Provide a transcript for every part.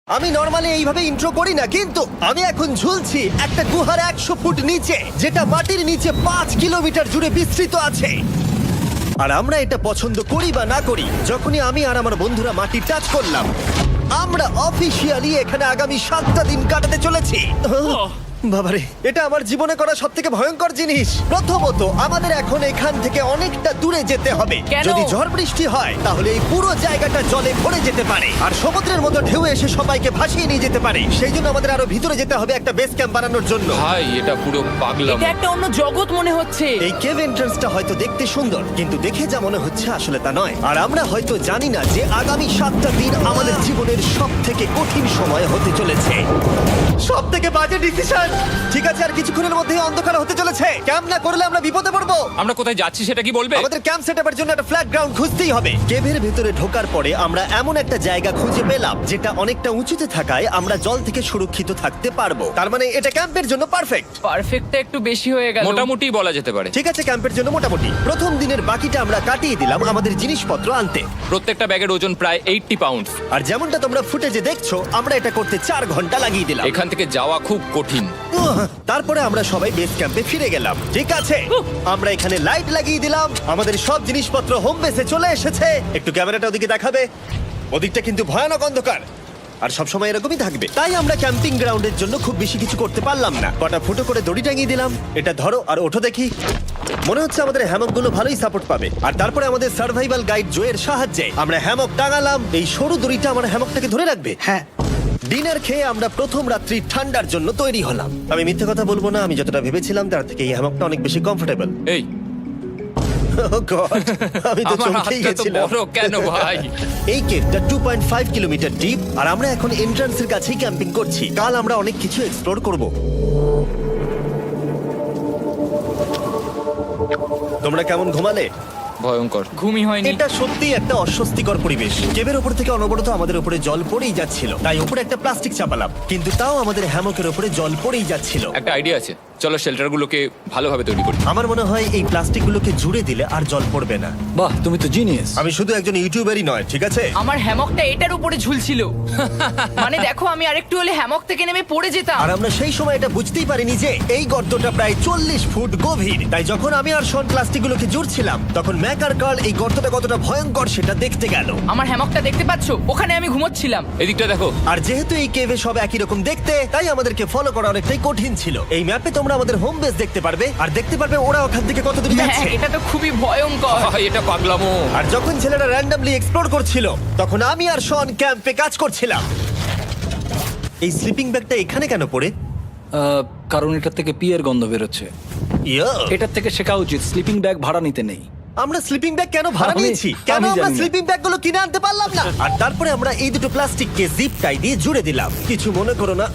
আমি নরমালি এইভাবে ইন্ট্রো করি না, কিন্তু আমি এখন ঝুলছি একটা গুহার 100 ফুট নিচে, যেটা মাটির নিচে 5 কিলোমিটার জুড়ে বিস্তৃত আছে। আর আমরা এটা পছন্দ করি বা না করি, যখনই আমি আর আমার বন্ধুরা মাটি টাচ করলাম, আমরা অফিসিয়ালি এখানে আগামী 7টা দিন কাটাতে চলেছি। বাবারে, এটা আমার জীবনে করা সবথেকে ভয়ঙ্কর জিনিস। প্রথমত, আমাদের এখন এখান থেকে অনেকটা দূরে যেতে হবে। কেন? যদি ঝড় বৃষ্টি হয় তাহলে এই পুরো জায়গাটা জলে ভরে যেতে পারে, আর সমুদ্রের মতো ঢেউ এসে সবাইকে ভাসিয়ে নিয়ে যেতে পারে। সেই জন্য আমাদের আরো ভিতরে যেতে হবে একটা বেস ক্যাম্প বানানোর জন্য। ভাই এটা পুরো পাগলাম। এটা একটা অন্য জগৎ মনে হচ্ছে। এই কেভ এন্ট্রান্সটা হয়তো দেখতে সুন্দর, কিন্তু দেখে যা মনে হচ্ছে আসলে তা নয়। আর আমরা হয়তো জানি না যে আগামী 7টা দিন আমাদের জীবনের সব থেকে কঠিন সময় হতে চলেছে। সব থেকে বাজে ডিসিশন। ঠিক আছে, আর কিছুক্ষণের মধ্যেই অন্ধকার হতে চলেছে। ক্যাম্প না করলে আমরা বিপদে পড়বো। আমরা কোথায় যাচ্ছি সেটা কি বলবে? আমাদের ক্যাম্প সেটআপের জন্য একটা ফ্ল্যাট গ্রাউন্ড খুঁজতেই হবে। কেভের ভেতরে ঢোকার পরে আমরা এমন একটা জায়গা খুঁজে পেলাম যেটা অনেকটা উঁচুতে থাকায় আমরা জল থেকে সুরক্ষিত থাকতে পারবো। তার মানে এটা ক্যাম্পের জন্য পারফেক্ট। পারফেক্টটা একটু বেশি হয়ে গেল। মোটামুটি বলা যেতে পারে। ঠিক আছে, ক্যাম্পের জন্য মোটামুটি। প্রথম দিনের বাকিটা আমরা কাটিয়ে দিলাম আমাদের জিনিসপত্র আনতে। প্রত্যেকটা ব্যাগের ওজন প্রায় 80 পাউন্ড। আর যেমনটা তোমরা ফুটেজে দেখছো, আমরা এটা করতে 4 ঘন্টা লাগিয়ে দিলাম। এখান থেকে যাওয়া খুব কঠিন। তারপরে আমরা সবাই বেস ক্যাম্পে ফিরে গেলাম। ঠিক আছে, আমরা এখানে লাইট লাগিয়ে দিলাম। আমাদের সব জিনিসপত্র হোম বেসে চলে এসেছে। একটু ক্যামেরাটা ওদিকে দেখাবে? ওদিকটা কিন্তু ভয়ানক অন্ধকার, আর সবসময় এরকমই থাকবে। তাই আমরা ক্যাম্পিং গ্রাউন্ডের জন্য খুব বেশি কিছু করতে পারলাম না। কটা ফুটো করে দড়ি টাঙিয়ে দিলাম। এটা ধরো আর ওঠো দেখি। মনে হচ্ছে আমাদের হ্যামকগুলো ভালোই সাপোর্ট পাবে। আর তারপরে আমাদের সার্ভাইভাল গাইড জোয়ের সাহায্যে আমরা হ্যামক টাঙালাম। এই সরু দড়িটা আমার হ্যামকটাকে ধরে রাখবে। হ্যাঁ, ডিনার খেয়ে আমরা প্রথম রাত্রি ঠান্ডার জন্য তৈরি হলাম। আমি মিথ্যে কথা বলবো না, আমি যতটা ভেবেছিলাম তার থেকে এই হ্যামকটা অনেক বেশি কমফোর্টেবল। এই আমি তো আমার চমকেই হাতটা তো গেছিলাম। বড় কেন ভাই? এই কেভটা 2.5 কিলোমিটার ডিপ, আর আমরা এখন এন্ট্রান্সের কাছেই ক্যাম্পিং করছি। কাল আমরা অনেক কিছু এক্সপ্লোর করব। তোমরা কেমন ঘুমালে? ভয়ঙ্কর। ঘুমই হয়নি। এটা সত্যিই একটা অস্বস্তিকর পরিবেশ। কেবের উপর থেকে অনবরত আমাদের উপরে জল পড়েই যাচ্ছিল, তাই উপরে একটা প্লাস্টিক চাপালাম, কিন্তু তাও আমাদের হ্যামকের উপরে জল পড়েই যাচ্ছিল। একটা আইডিয়া আছে, চলো শেল্টারগুলোকে ভালোভাবে তৈরি করি। আমার মনে হয় এই প্লাস্টিকগুলোকে জুড়ে দিলে আর জল পড়বে না। বাহ, তুমি তো জিনিয়াস। আমি শুধু একজন ইউটিউবারই নয়, ঠিক আছে? আমার হ্যামকটা এটার উপরে ঝুলছিল। মানে দেখো, আমি আরেকটু হলে হ্যামক থেকে নেমে পড়ে যেতাম। আর আমরা সেই সময় এটা বুঝতেই পারিনি যে এই গর্তটা প্রায় 40 ফুট গভীর। তাই যখন আমি আর শন প্লাস্টিকগুলোকে জুড়ছিলাম, তখন ম্যাক আর কার্ল এই গর্তটা কতটা ভয়ঙ্কর সেটা দেখতে গেল। আমার হ্যামকটা দেখতে পাচ্ছো? ওখানে আমি ঘুমোচ্ছিলাম। এদিকটা দেখো। আর যেহেতু এই কেভে সব একই রকম দেখতে, তাই আমাদেরকে ফলো করা অনেকটাই কঠিন ছিল। এই ম্যাপে তোমরা আমাদের হোম বেস দেখতে পারবে, আর দেখতে পারবে ওরা ওখান থেকে কত দূর হ্যাঁ, যাচ্ছে। এটা তো খুবই ভয়ঙ্কর। ভাই এটা পাগলামো। আর যখন ছেলেরা র্যান্ডমলি এক্সপ্লোর করছিল, তখন আমি আর শন ক্যাম্পে কাজ করছিলাম। এই স্লিপিং ব্যাগটা এখানে কেন পড়ে? কারণ এটার থেকে পিয়ের গন্ধ বেরোচ্ছে। ইয়া, এটার থেকে শেখা উচিত স্লিপিং ব্যাগ ভাড়া নিতে নেই। আমরা স্লিপিং ব্যাগ কেন ভাড়া আমি- নিয়েছি? কেন আমি আমরা জানি না। স্লিপিং ব্যাগ গুলো কিনে আনতে পারলাম না? আর তারপরে আমরা এই দুটো প্লাস্টিককে জিপ টাই দিয়ে জুড়ে দিলাম। কিছু মনে করো না,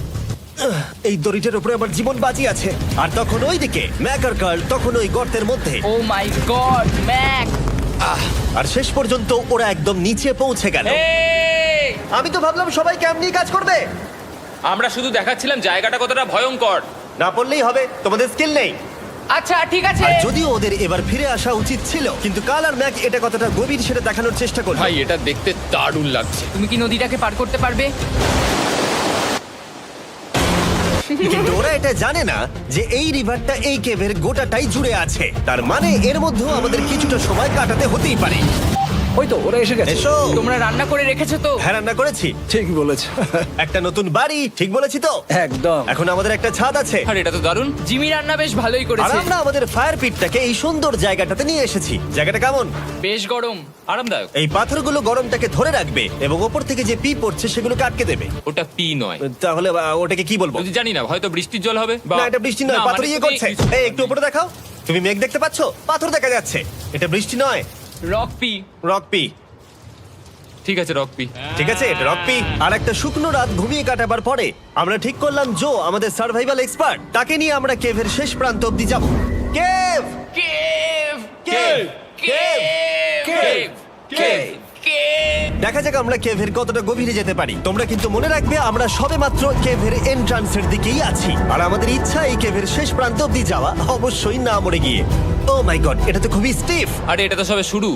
এই দড়িটার উপরে আমার জীবন বাজি আছে। আর তখন ওইদিকে ম্যাক আর কার্ল তখন ওই গর্তের মধ্যে। ও মাই গড, ম্যাক! আর শেষ পর্যন্ত ওরা একদম নিচে পৌঁছে গেল। এই! আমি তো ভাবলাম সবাই ক্যাম্প নিয়ে কাজ করবে। আমরা শুধু দেখাচ্ছিলাম জায়গাটা কতটা ভয়ঙ্কর। না পড়লেই হবে, তোমাদের স্কিল নেই। আচ্ছা ঠিক আছে। আর যদিও ওদের এবার ফিরে আসা উচিত ছিল, কিন্তু কাল আর ম্যাক এটা কতটা গভীর সেটা দেখানোর চেষ্টা করলো। ভাই এটা দেখতে দারুণ লাগছে। তুমি কি নদীটাকে পার করতে পারবে? কিন্তু ওরা এটা জানে না যে এই রিভারটা এই কেভের গোটাটাই জুড়ে আছে। তার মানে এর মধ্যেও আমাদের কিছুটা সময় কাটাতে হতেই পারে। ওই তো ওরা এসে গেছে। এসো। তোমরা রান্না করে রেখেছো তো? হ্যাঁ, রান্না করেছি। ঠিক বলেছ। একটা নতুন বাড়ি, ঠিক বলেছি তো? একদম। এখন আমাদের একটা ছাদ আছে। আর এটা তো দারুণ। জিমি রান্না বেশ ভালোই আর করেছে। আমরা আমাদের ফায়ার পিটটাকে এই সুন্দর জায়গাটাতে নিয়ে এসেছি। জায়গাটা কেমন? বেশ গরম। আরামদায়ক। এই পাথরগুলো গরমটাকে ধরে রাখবে এবং ওপর থেকে যে পি পড়ছে সেগুলোকে আটকে দেবে। ওটা পি নয়। তাহলে ওটাকে কি বলবো? যদি জানি না, হয়তো বৃষ্টির জল হবে বা না, এটা বৃষ্টি নয়, না, পাথর মানে ইয়ে তুমি- করছে। এই একটু উপরে দেখাও। তুমি মেঘ দেখতে পাচ্ছো? পাথর দেখা যাচ্ছে। এটা বৃষ্টি নয়, রক পি। Rock P. ঠিক আছে, রক পি। ঠিক আছে, এটা রক পি। আর একটা শুকনো রাত ঘুমিয়ে কাটাবার পরে আমরা ঠিক করলাম জো আমাদের সার্ভাইভাল এক্সপার্ট, তাকে নিয়ে আমরা কেভের শেষ প্রান্ত অব্দি যাব। Cave, cave! Cave, cave, cave! Cave. দেখা যাক আমরা কেভের কতটা গভীরে যেতে পারি। তোমরা কিন্তু মনে রাখবে আমরা সবেমাত্র কেভের এন্ট্রান্সের দিকেই আছি, আর আমাদের ইচ্ছা এই কেভের শেষ প্রান্ত অব্দি যাওয়া, অবশ্যই না মরে গিয়ে। ও মাই গড, এটা তো খুবই স্টিফ। আরে এটা তো সবে শুরু।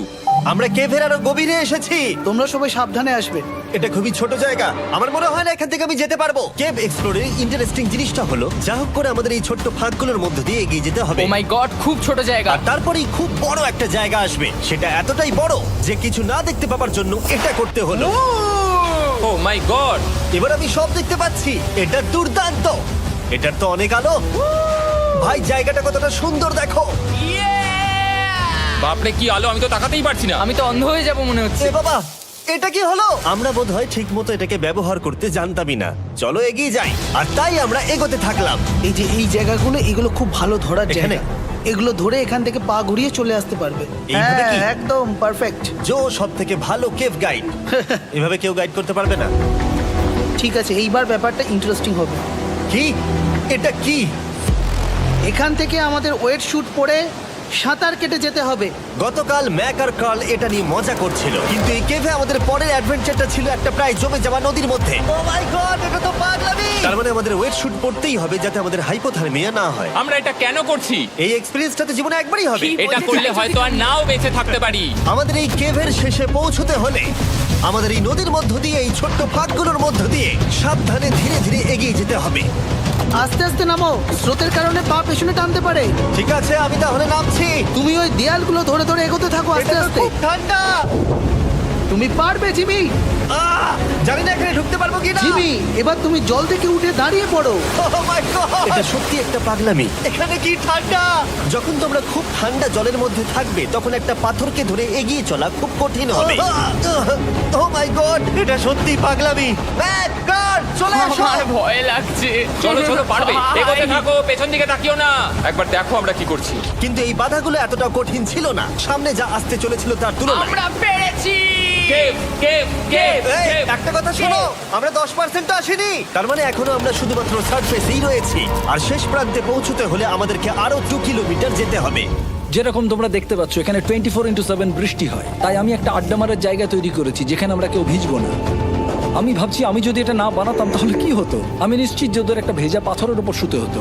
আমরা কেভের আরো গভীরে এসেছি। তোমরা সবাই সাবধানে আসবে। এটা খুবই ছোট জায়গা, আমার মনে হয় না এখান থেকে আমি যেতে পারবো। কেভ এক্সপ্লোরের ইন্টারেস্টিং জিনিসটা হলো যা হোক করে আমাদের এই ছোট্ট ফাঁকগুলোর মধ্যে দিয়ে এগিয়ে যেতে হবে, ও মাই গড, খুব ছোট জায়গা। আর তারপরেই খুব বড় একটা জায়গা আসবে, সেটা এতটাই বড় যে কিছু না দেখতে পাওয়ার জন্য এটা করতে হলো। ও মাই গড! এবার আমি সব দেখতে পাচ্ছি, এটা দুর্দান্ত। এটার তো অনেক আলো। ভাই জায়গাটা কতটা সুন্দর দেখো। বাপরে কি আলো, আমি তো তাকাতেই পারছি না। আমি তো অন্ধ হয়ে যাব মনে হচ্ছে। এ বাবা, এটা কি হলো? আমরা বোধহয় ঠিক মতো এটাকে ব্যবহার করতে জানতামই না। চলো এগিয়ে যাই, আর তাই আমরা এগোতে থাকলাম। এই যে এই জায়গাগুলো, এগুলো খুব ভালো ধরার এখানে? জায়গা। এগুলো ধরে এখান থেকে পা ঘুরিয়ে চলে আসতে পারবে। এইভাবে কি? হ্যাঁ, একদম পারফেক্ট। জো সব থেকে ভালো কেভ গাইড। এভাবে কেউ গাইড করতে পারবে না। ঠিক আছে, এইবার ব্যাপারটা ইন্টারেস্টিং হবে। কি? এটা কি? এখান থেকে আমাদের ওয়েট শুট পরে সাঁতার কেটে যেতে হবে। গতকাল ম্যাক আর কার্ল এটা নিয়ে মজা করছিল, কিন্তু এই কেভে আমাদের পরের অ্যাডভেঞ্চারটা ছিল একটা প্রায় জমে যাওয়া নদীর মধ্যে। ও মাই গড, এটা তো পাগলামি! তার মানে আমাদের ওয়েট শুট পড়তেই হবে যাতে আমাদের হাইপোথার্মিয়া না হয়। আমরা এটা কেন করছি? এই এক্সপেরিয়েন্সটা তো জীবনে একবারই হবে। কি? এটা করলে হয়তো আর নাও বেঁচে থাকতে পারি। আমাদের এই কেভের শেষে পৌঁছতে হলে আমাদের এই নদীর মধ্য দিয়ে, এই ছোট্ট ফাঁকগুলোর মধ্য দিয়ে সাবধানে ধীরে ধীরে এগিয়ে যেতে হবে। আস্তে আস্তে নামো, স্রোতের কারণে পা পেছনে টানতে পারে। ঠিক আছে, আমি তাহলে নামছি। তুমি ওই দেয়ালগুলো ধরে ধরে এগোতে থাকো আস্তে এটা তো আস্তে। খুব ঠান্ডা। তুমি পারবে জিমি। জানি না এখানে ঢুকতে পারবো কিনা। জিমি, এবার তুমি জল থেকে উঠে দাঁড়িয়ে পড়ো। Oh my God! এটা সত্যি একটা পাগলামি। এখানে কি ঠান্ডা! যখন তোমরা খুব ঠান্ডা জলের মধ্যে থাকবে তখন একটা পাথরকে ধরে এগিয়ে চলা খুব কঠিন হবে। Oh my God! এটা সত্যি পাগলামি। ম্যাক, কার, চলে আসো। আমার ভয় লাগছে। চলো চলো, পারবে। ভাই। এগোতে থাকো, পেছন দিকে তাকিও না। একবার দেখো আমরা কি করছি। কিন্তু এই বাধাগুলো এতটা কঠিন ছিল না সামনে যা আসতে চলেছিল তার তুলনায়। আমরা পেরেছি। কেভ কেভ কেভ এই, কেভ। একটা কথা শোনো, আমরা 10% আসিনি। তার মানে এখনো আমরা শুধুমাত্র সার্ফেসেই রয়েছি, আর শেষ প্রান্তে পৌঁছতে হলে আমাদেরকে আরো 2 কিলোমিটার যেতে হবে। যেরকম তোমরা দেখতে পাচ্ছ এখানে 24/7 বৃষ্টি হয়, তাই আমি একটা আড্ডা মারার জায়গা তৈরি করেছি যেখানে আমরা কেউ ভিজবো না। আমি ভাবছি আমি যদি এটা না বানাতাম তাহলে কি হতো। আমি নিশ্চিত যে ওদের একটা ভেজা পাথরের উপর শুতে হতো।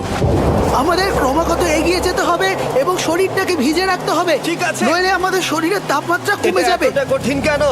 আমাদের ক্রমাগত এগিয়ে যেতে হবে এবং শরীরটাকে ভিজে রাখতে হবে। ঠিক আছে। নইলে আমাদের শরীরের তাপমাত্রা কমে এটা যাবে। এতটা কঠিন কেন?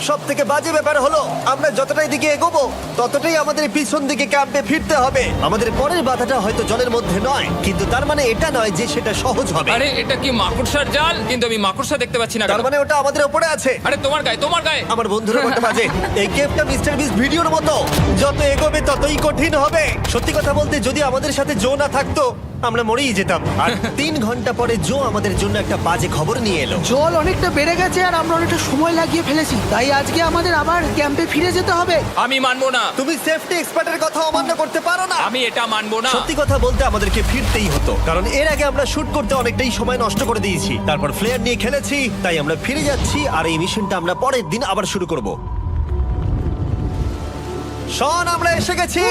সব থেকে বাজে ব্যাপার হলো আমরা যতটাই দিকে এগোবো ততটাই আমাদের পিছন দিকে ক্যাম্পে ফিরতে হবে। আমাদের পরের বাধাটা হয়তো জলের মধ্যে নয়, কিন্তু তার মানে এটা নয় যে সেটা সহজ হবে। আরে এটা কি মাকড়সার জাল? কিন্তু আমি মাকড়সা দেখতে পাচ্ছি না। তার কেন? মানে ওটা আমাদের উপরে আছে। আরে তোমার গায়ে, তোমার গায়ে। আমার বন্ধুরা বলতে বাজে, এই গেমটা মিস্টার বিস্ট ভিডিওর মতো, যত এগোবে ততই কঠিন হবে। সত্যি কথা বলতে যদি আমাদের সাথে জো না থাকতো আমরা মরেই যেতাম। আর 3 ঘন্টা পরে জো আমাদের জন্য একটা বাজে খবর নিয়ে এলো। জল অনেকটা বেড়ে গেছে আর আমরা অনেকটা সময় লাগিয়ে ফেলেছি, তাই আজকে আমাদের আবার ক্যাম্পে ফিরে যেতে হবে। আমি মানবো না। তুমি সেফটি এক্সপার্টের কথা অমান্য করতে পারো না। আমি এটা মানবো না। সত্যি কথা বলতে আমাদেরকে ফিরতেই হতো, কারণ এর আগে আমরা শুট করতে অনেকটাই সময় নষ্ট করে দিয়েছি। তারপর ফ্লেয়ার নিয়ে খেলেছি, তাই আমরা ফিরে যাচ্ছি আর এই মিশনটা আমরা পরের দিন আবার শুরু করব। শন, আমরা এসে গেছি।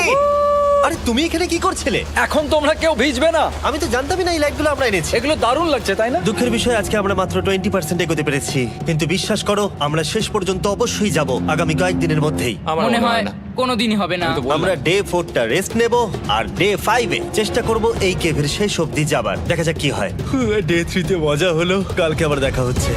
আরে তুমি এখানে কি করছিলে? এখন তোমরা কেউ ভিজবে না। আমি তো জানতামই না এই লাইটগুলো আমরা এনেছি। এগুলো দারুণ লাগছে তাই না? দুঃখের বিষয় আজকে আমরা মাত্র 20% এগোতে পেরেছি, কিন্তু বিশ্বাস করো আমরা শেষ পর্যন্ত অবশ্যই যাব আগামী কয়েকদিনের মধ্যেই। আমার মনে হয় কোনোদিনই হবে না। আমি তো বললাম। আমরা ডে 4টা রেস্ট নেব আর ডে 5 এ চেষ্টা করব এই কেভের শেষ অবধি যাবার। দেখা যাক কি হয়। ডে 3 তে মজা হলো, কালকে আবার দেখা হচ্ছে।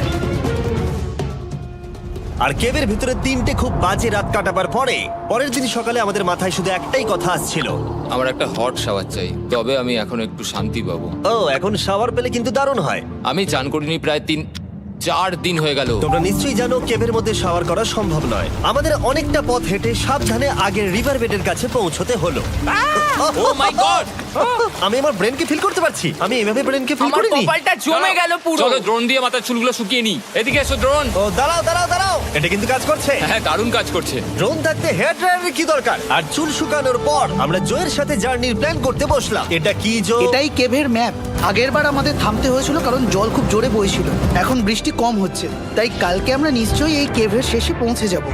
আর কেভের ভিতরে 3টে খুব বাজে রাত কাটাবার পরে পরের দিন সকালে আমাদের মাথায় শুধু একটাই কথা আসছিল, আমার একটা হট শাওয়ার চাই, তবে আমি এখন একটু শান্তি পাবো। ও এখন শাওয়ার পেলে কিন্তু দারুণ হয়। আমি চান করিনি প্রায় 3-4 দিন হয়ে গেল। তোমরা নিশ্চয়ই জানো কেভের মধ্যে শাওয়ার করা সম্ভব নয়। আমাদের অনেকটা পথ হেঁটে সাবধানে আগের রিভার বেডের কাছে পৌঁছতে হলো। ও মাই গড! আমি আমার ব্রেনকে ফিল করতে পারছি। আমি এভাবে ব্রেনকে ফিল আমার করিনি। কপালটা জমে গেল পুরো। চলো ড্রোন দিয়ে মাথার চুলগুলো শুকিয়ে নি। এদিকে এসো ড্রোন। ও দাঁড়াও দাঁড়াও দাঁড়াও, এটা কিন্তু কাজ করছে। হ্যাঁ, দারুণ কাজ করছে। ড্রোন থাকতে হেয়ার ড্রায়ারের কি দরকার? আর চুল শুকানোর পর আমরা জোয়ের সাথে জার্নির প্ল্যান করতে বসলাম। এটা কি জো? এটাই কেভের ম্যাপ। আগেরবার আমাদের থামতে হয়েছিল কারণ জল খুব জোরে বইছিল। এখন বৃষ্টি কম হচ্ছে, তাই কালকে আমরা নিশ্চয়ই এই কেভের শেষে পৌঁছে যাব।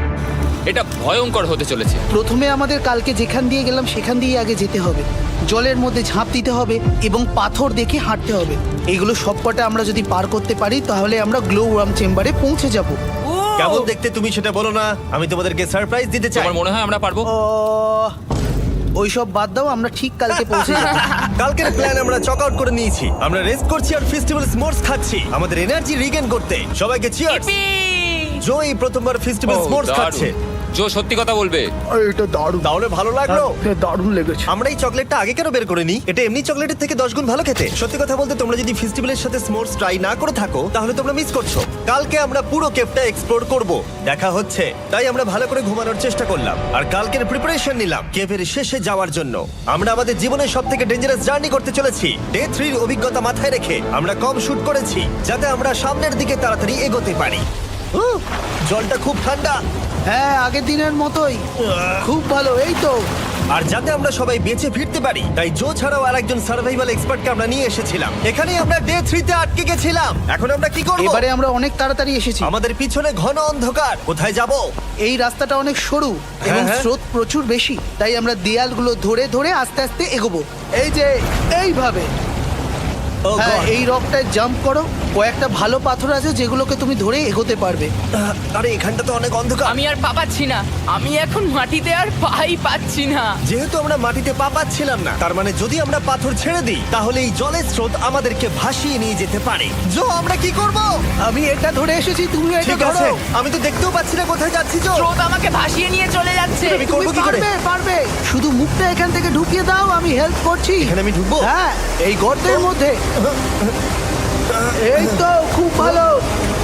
এটা ভয়ঙ্কর হতে চলেছে। প্রথমে আমাদের কালকে যেখান দিয়ে গেলাম সেখান দিয়ে আগে যেতে হবে। জলের মধ্যে ঝাঁপ দিতে হবে এবং পাথর দেখে হাঁটতে হবে। এগুলো সবকটা আমরা যদি পার করতে পারি তাহলে আমরা গ্লো ওয়ার্ম চেম্বারে পৌঁছে যাব। কেমন দেখতে তুমি সেটা বলো না, আমি তোমাদেরকে সারপ্রাইজ দিতে চাই। তোমার মনে হয় আমরা পারবো? ওইসব বাদ দাও, আমরা ঠিক কালকে পৌঁছে যাবো। কালকের প্ল্যান আমরা চক আউট করে নিয়েছি। আমরা রেস্ট করছি আর ফেস্টিভ্যাল স্মোর্স খাচ্ছি আমাদের এনার্জি রিগেন করতে। সবাইকে চিয়ার্স। Yippee! জো এই প্রথমবার ফেস্টিভ্যাল ও, স্মোর্স দারুণ। খাচ্ছে। জো সত্যি কথা বলবে। এটা দারুণ, তাহলে ভালো লাগলো? দারুণ লেগেছে। আমরা এই চকলেটটা আগে কেন বের করে নি? এটা এমনি চকলেটের থেকে 10 গুণ ভালো খেতে। সত্যি কথা বলতে তোমরা যদি ফেস্টিভ্যালের সাথে স্মোর্স ট্রাই না করে থাকো তাহলে তোমরা মিস করছো। কালকে আমরা পুরো কেভটা এক্সপ্লোর করব, দেখা হচ্ছে। তাই আমরা ভালো করে ঘুমানোর চেষ্টা করলাম আর কালকের প্রিপারেশন নিলাম কেভের শেষে যাওয়ার জন্য। আমরা আমাদের জীবনের সবথেকে ডেঞ্জারাস জার্নি করতে চলেছি। ডে 3 এর অভিজ্ঞতা মাথায় রেখে আমরা কম শুট করেছি যাতে আমরা সামনের দিকে তাড়াতাড়ি এগোতে পারি। জলটা খুব ঠান্ডা হ্যাঁ, আগের দিনের মতোই খুব ভালো। এই তো আর যাতে আমরা সবাই বেঁচে ফিরতে পারি তাই জো ছাড়াও আরেকজন সার্ভাইভাল এক্সপার্টকে আমরা নিয়ে এসেছিলাম। এখানেই আমরা ডে 3 তে আটকে গেছিলাম। এখন আমরা কি করব? এবারে আমরা অনেক তাড়াতাড়ি এসেছি। আমাদের পিছনে ঘন অন্ধকার, কোথায় যাব? এই রাস্তাটা অনেক সরু এবং হ্যাঁ। স্রোত প্রচুর বেশি, তাই আমরা দেয়ালগুলো ধরে ধরে আস্তে আস্তে এগোবো। এই যে এইভাবে। ও হ্যাঁ, God! এই রকটায় জাম্প করো। কয়েকটা ভালো পাথর আছে যেগুলোকে তুমি ধরে এগোতে পারবে। আরে এখানটা তো অনেক অন্ধকার। আমি আর পা পাচ্ছি না, আমি এখন মাটিতে আর পাই পাচ্ছি না। যেহেতু আমরা মাটিতে পা পাচ্ছিলাম না, তার মানে যদি আমরা পাথর ছেড়ে দিই তাহলে এই জলের স্রোত আমাদেরকে ভাসিয়ে নিয়ে যেতে পারে। জো, আমরা কি করব? আমি এটা ধরে এসেছি, তুমি এটা ঠিক আছে, ধরো। আমি তো দেখতেও পাচ্ছি না কোথায় যাচ্ছি। জো, স্রোত আমাকে ভাসিয়ে নিয়ে চলে যাচ্ছে। আমি তুমি করবো কি করে? পারবে, পারবে। শুধু মুখটা এখান থেকে ঢুকিয়ে দাও, আমি হেল্প করছি। এখানে আমি ঢুকবো? হ্যাঁ, এই গর্তের মধ্যে। এই তো, খুব ভালো।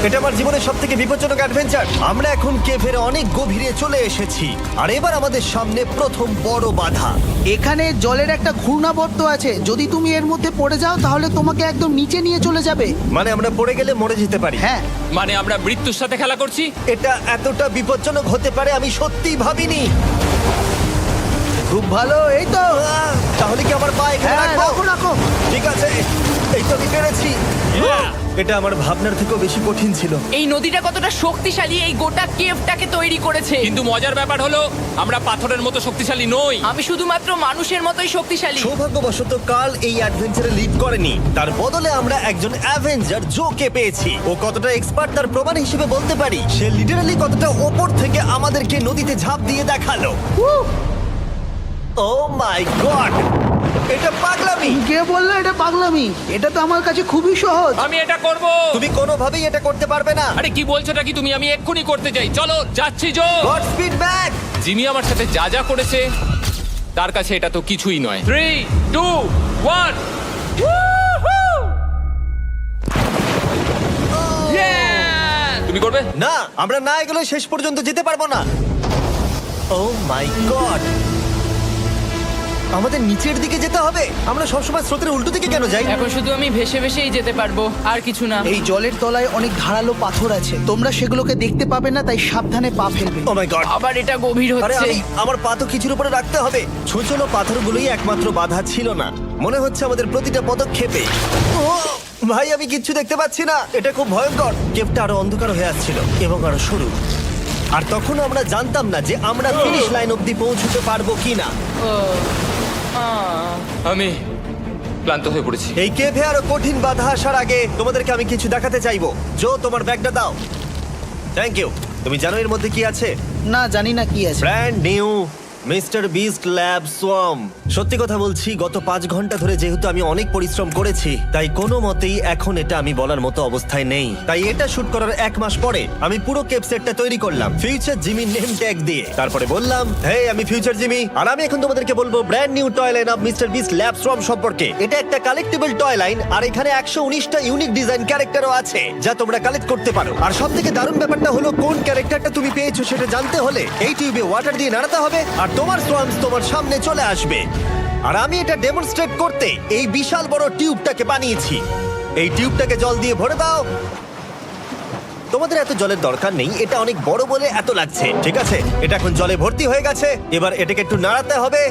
এটা আমার জীবনের সবথেকে বিপজ্জনক অ্যাডভেঞ্চার। আমরা এখন কেভের অনেক গভীরে চলে এসেছি আর এবার আমাদের সামনে প্রথম বড় বাধা। এখানে জলের একটা ঘূর্ণাবর্ত আছে, যদি তুমি এর মধ্যে পড়ে যাও তাহলে তোমাকে একদম নিচে নিয়ে চলে যাবে। মানে আমরা পড়ে গেলে মরে যেতে পারি। হ্যাঁ, মানে আমরা মৃত্যুর সাথে খেলা করছি। এটা এতটা বিপজ্জনক হতে পারে আমি সত্যিই ভাবিনি। খুব ভালো। এই তো, তাহলে কি আমার পা এখানে হ্যাঁ, রাখবো? রাখো রাখো। ঠিক আছে, এই তো আমি পেরেছি। এটা আমার ভাবনার থেকেও বেশি কঠিন ছিল। এই নদীটা কতটা শক্তিশালী এই গোটা কেভটাকে তৈরি করেছে। কিন্তু মজার ব্যাপার হলো আমরা পাথরের মতো শক্তিশালী নই। আমি শুধুমাত্র মানুষের মতোই শক্তিশালী। সৌভাগ্যবশত কাল এই অ্যাডভেঞ্চারে লিড করেনি, তার বদলে আমরা একজন অ্যাভেঞ্জার জোকে পেয়েছি। ও কতটা এক্সপার্ট তার প্রমাণ হিসেবে বলতে পারি। সে লিটারালি কতটা ওপর থেকে আমাদেরকে নদীতে ঝাঁপ দিয়ে দেখালো। ও মাই গড, এটা পাগলামি। কে বললো এটা পাগলামি? এটা তো আমার কাছে খুবই সহজ। আমি এটা করব। তুমি কোনোভাবেই এটা করতে পারবে না। আরে কি বলছোটা কি তুমি? আমি এক্ষুনি করতে চাই। চলো যাচ্ছি Joe. God speed back. Jimmy আমার সাথে যা যা করেছে তার কাছে এটা তো কিছুই নয়। 3, 2, 1। তুমি করবে? না, আমরা না এগুলো শেষ পর্যন্ত যেতে পারবো না। ও মাই গড, আমাদের নিচের দিকে যেতে হবে। আমরা সবসময় স্রোতের উল্টো দিকে কেন যাই? এখন শুধু আমি ভেসে ভেসেই যেতে পারবো, আর কিছু না। এই জলের তলায় অনেক ধারালো পাথর আছে, তোমরা সেগুলোকে দেখতে পাবে না, তাই সাবধানে পা ফেলবে। ও মাই গড, আবার এটা গভীর আরে হচ্ছে। আমার পা তো কিছুর উপরে রাখতে হবে। ছোট পাথরগুলোই একমাত্র বাধা ছিল না, মনে হচ্ছে আমাদের প্রতিটা পদক্ষেপে। ও ভাই, আমি কিচ্ছু দেখতে পাচ্ছি না। এটা খুব ভয়ঙ্কর। কেভটা আরো অন্ধকার হয়ে আসছিল এবং আরো সরু। আর তখন আমরা জানতাম না যে আমরা ফিনিশ লাইন অবধি পৌঁছতে পারবো কিনা। আমি ক্লান্ত হয়ে পড়েছি। এই কেভে আরো কঠিন বাধা আসার আগে তোমাদেরকে আমি কিছু দেখাতে চাইবো। জো, তোমার ব্যাগটা দাও। Thank you. তুমি জানো এর মধ্যে কি আছে? না, জানি না কি আছে। Brand new mister beast lab swamp. সত্যি কথা বলছি, গত 5 ঘন্টা ধরে যেহেতু আমি অনেক পরিশ্রম করেছি, তাই কোনো মতেই এখন এটা আমি বলার মতো অবস্থায় নেই। তাই এটা শুট করার 1 মাস পরে আমি পুরো কেপ সেটটা তৈরি করলাম ফিউচার জিমি নেম ট্যাগ দিয়ে। তারপরে বললাম, হে, আমি ফিউচার জিমি, আর আমি এখন তোমাদেরকে বলবো brand new toy line of mister beast lab swamp সম্পর্কে। এটা একটা কালেক্টেবল টয় লাইন, আর এখানে 119টা ইউনিক ডিজাইন ক্যারেক্টারও আছে যা তোমরা কালেক্ট করতে পারো। আর সবথেকে দারুণ ব্যাপারটা হলো, কোন ক্যারেক্টারটা তুমি পেয়েছো সেটা জানতে হলে এই টিউবে ওয়াটার দিয়ে নাড়াতে হবে আর তোমার সোয়ামস তোমার সামনে চলে আসবে। আর আমি এটা ডেমনস্ট্রেট করতে এই বিশাল বড় টিউবটাকে বানিয়েছি। এই টিউবটাকে জল দিয়ে ভরে দাও। তোমাদের এত জলের দরকার নেই, এটা অনেক বড় বলে এত লাগছে। ঠিক আছে, এটা এখন জলে ভর্তি হয়ে গেছে। এবার এটাকে একটু নাড়াতে হবে।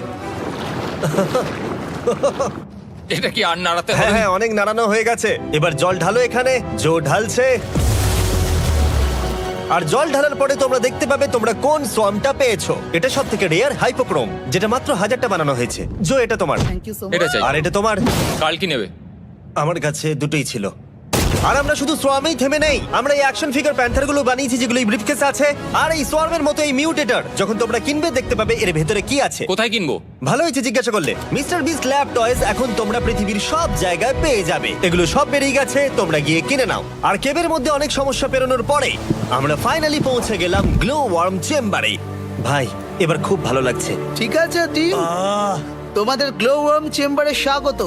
এটা কি আর নাড়াতে হ্যাঁ হবে? হ্যাঁ, অনেক নাড়ানো হয়ে গেছে। এবার জল ঢালো এখানে। জো ঢালছে। আর জল ঢালার পরে তোমরা দেখতে পাবে তোমরা কোন সোয়ামটা পেয়েছো। এটা সব থেকে রেয়ার হাইপোক্রোম, যেটা মাত্র 1000টা বানানো হয়েছে। জো, এটা তোমার। Thank you so much. এটা চাই। আর এটা তোমার। কাল কি নেবে? আমার কাছে দুটোই ছিল। আর আমরা শুধু সোয়ামেই থেমে নেই, আমরা এই অ্যাকশন ফিগার প্যান্থার গুলো বানিয়েছি যেগুলো এই ব্রিফকেসে আছে। আর এই সোয়ার্মের মতো এই মিউটেটর যখন তোমরা কিনবে দেখতে পাবে এর ভেতরে কি আছে। কোথায় কিনবো? ভালো হয়েছে জিজ্ঞাসা করলে। মিস্টার বিস্ট ল্যাব টয়েস এখন তোমরা পৃথিবীর সব জায়গায় পেয়ে যাবে। এগুলো সব বেরিয়ে গেছে, তোমরা গিয়ে কিনে নাও। আর কেবের মধ্যে অনেক সমস্যা পেরোনোর পরে আমরা ফাইনালি পৌঁছে গেলাম গ্লো ওয়ার্ম চেম্বারে। ভাই এবার খুব ভালো লাগছে। ঠিক আছে টিম, তোমাদের গ্লো ওয়ার্ম চেম্বারে স্বাগত।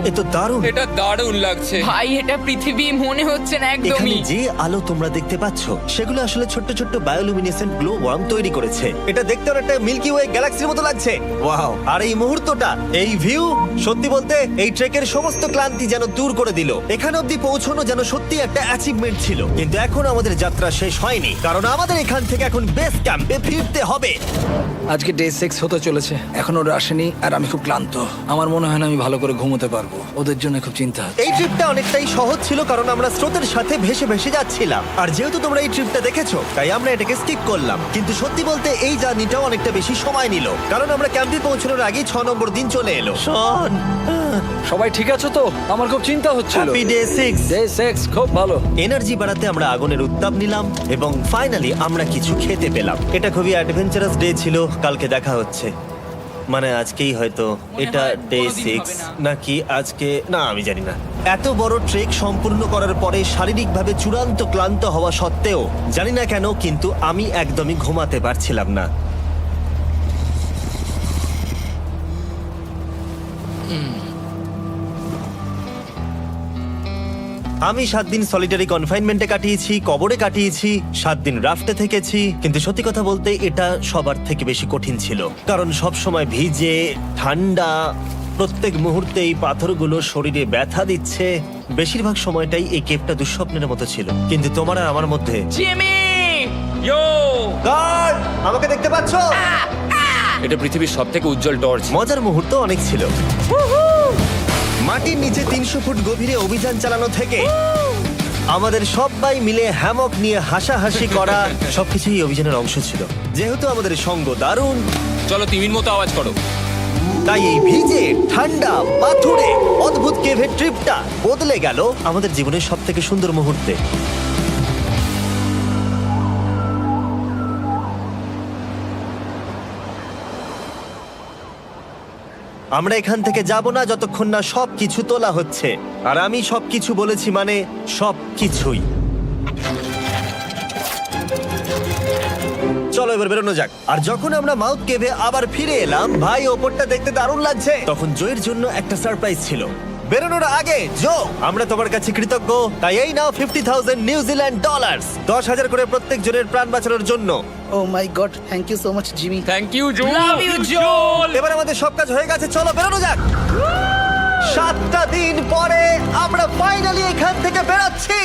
এ তো দারুণ। এটা দারুণ লাগছে। ভাই এটা পৃথিবী মনে হচ্ছে না এখানে একদমই। যে আলো তোমরা দেখতে পাচ্ছ সেগুলো আসলে ছোট্ট ছোট্ট বায়োলুমিনেসেন্ট গ্লো ওয়ার্ম তৈরি করেছে। এটা দেখতে অনেকটা মিল্কি ওয়ে গ্যালাক্সির মতো লাগছে। ওয়াও! আর এই মুহূর্তটা, এই ভিউ, সত্যি বলতে এই ট্রেকের সমস্ত ক্লান্তি যেন দূর করে দিল। এখানে অবধি পৌঁছানো যেন সত্যি একটা অ্যাচিভমেন্ট ছিল। কিন্তু এখন আমাদের যাত্রা শেষ হয়নি, কারণ আমাদের এখান থেকে এখন বেস ক্যাম্পে ফিরতে হবে। আজকে ডে 6 হতে চলেছে, এখনো ওরা আসেনি আর আমি খুব ক্লান্ত। আমার মনে হয় না আমি ভালো করে ঘুমোতে পারবো, ওদের জন্য খুব চিন্তা হচ্ছে। এই ট্রিপটা অনেকটাই সহজ ছিল কারণ আমরা স্রোতের সাথে ভেসে ভেসে যাচ্ছিলাম। আর যেহেতু তোমরা এই ট্রিপটা দেখেছো তাই আমরা এটাকে স্কিপ করলাম। কিন্তু সত্যি বলতে এই জার্নিটাও অনেকটা বেশি সময় নিল, কারণ আমরা ক্যাম্পে পৌঁছানোর আগেই 6 নম্বর দিন চলে এলো। শন, সবাই ঠিক আছে তো? আমার খুব চিন্তা হচ্ছিল। Happy day 6। ডে 6 খুব ভালো। এনার্জি বাড়াতে আমরা আগুনের উত্তাপ নিলাম এবং ফাইনালি আমরা কিছু খেতে পেলাম। এটা খুবই অ্যাডভেঞ্চারাস ডে ছিল। কালকে দেখা হচ্ছে, মানে আজকেই হয়তো। এটা হয় ডে কোনোদিন 6 হবে না। নাকি আজকে, না আমি জানি না। এত বড় ট্রেক সম্পূর্ণ করার পরে শারীরিকভাবে চূড়ান্ত ক্লান্ত হওয়া সত্ত্বেও জানি না কেন কিন্তু আমি একদমই ঘুমাতে পারছিলাম না। আমি 7 দিন সলিটারি কনফাইনমেন্টে কাটিয়েছি, কবরে কাটিয়েছি, 7 দিন রাফটে থেকেছি। কিন্তু সত্যি কথা বলতে এটা সবার থেকে বেশি কঠিন ছিল, কারণ সব সময় ভিজে, ঠান্ডা, প্রত্যেক মুহূর্তে এই পাথরগুলো শরীরে ব্যথা দিচ্ছে। বেশিরভাগ সময়টাই এই কেপটা দুঃস্বপ্নের মতো ছিল। কিন্তু তোমার আর আমার মধ্যে জিমি! ইয়ো! গার্ড, আমাকে দেখতে পাচ্ছো? এটা পৃথিবীর সবথেকে উজ্জ্বল টর্চ। মজার মুহূর্ত অনেক ছিল। মাটির নিচে 300 ফুট গভীরে অভিযান চালানো থেকে আমাদের সবাই মিলে হ্যামক নিয়ে হাসাহাসি করা সবকিছুই এই অভিযানের অংশ ছিল। যেহেতু আমাদের সঙ্গ দারুণ, চলো তিমির মতো আওয়াজ করো। তাই এই ভিজে, ঠান্ডা, পাথুরে অদ্ভুত কেভের ট্রিপটা বদলে গেল আমাদের জীবনের সব থেকে সুন্দর মুহূর্তে। আমরা এখান থেকে যাব না যতক্ষণ না সবকিছু তোলা হচ্ছে। আর আমি সবকিছু বলেছি মানে সবকিছুই। চলো এবার বেরোনো যাক। আর যখন আমরা মাউথ কেভে আবার ফিরে এলাম, ভাই ওপরটা দেখতে দারুণ লাগছে। তখন জয়ের জন্য একটা সারপ্রাইজ ছিল। বেরোনোর আগে জো, আমরা তোমার কাছে কৃতজ্ঞ। তাই এই নাও $50,000 নিউজিল্যান্ড ডলার্স, 10,000 করে প্রত্যেক জনের প্রাণ বাঁচানোর জন্য। Oh my God, thank you so much Jimmy. Thank you Joe. Love you, Joel! এবার আমাদের সব কাজ হয়ে গেছে, চলো বেরোনো যাক। 7টা দিন পরে আমরা ফাইনালি এখান থেকে বেরোচ্ছি।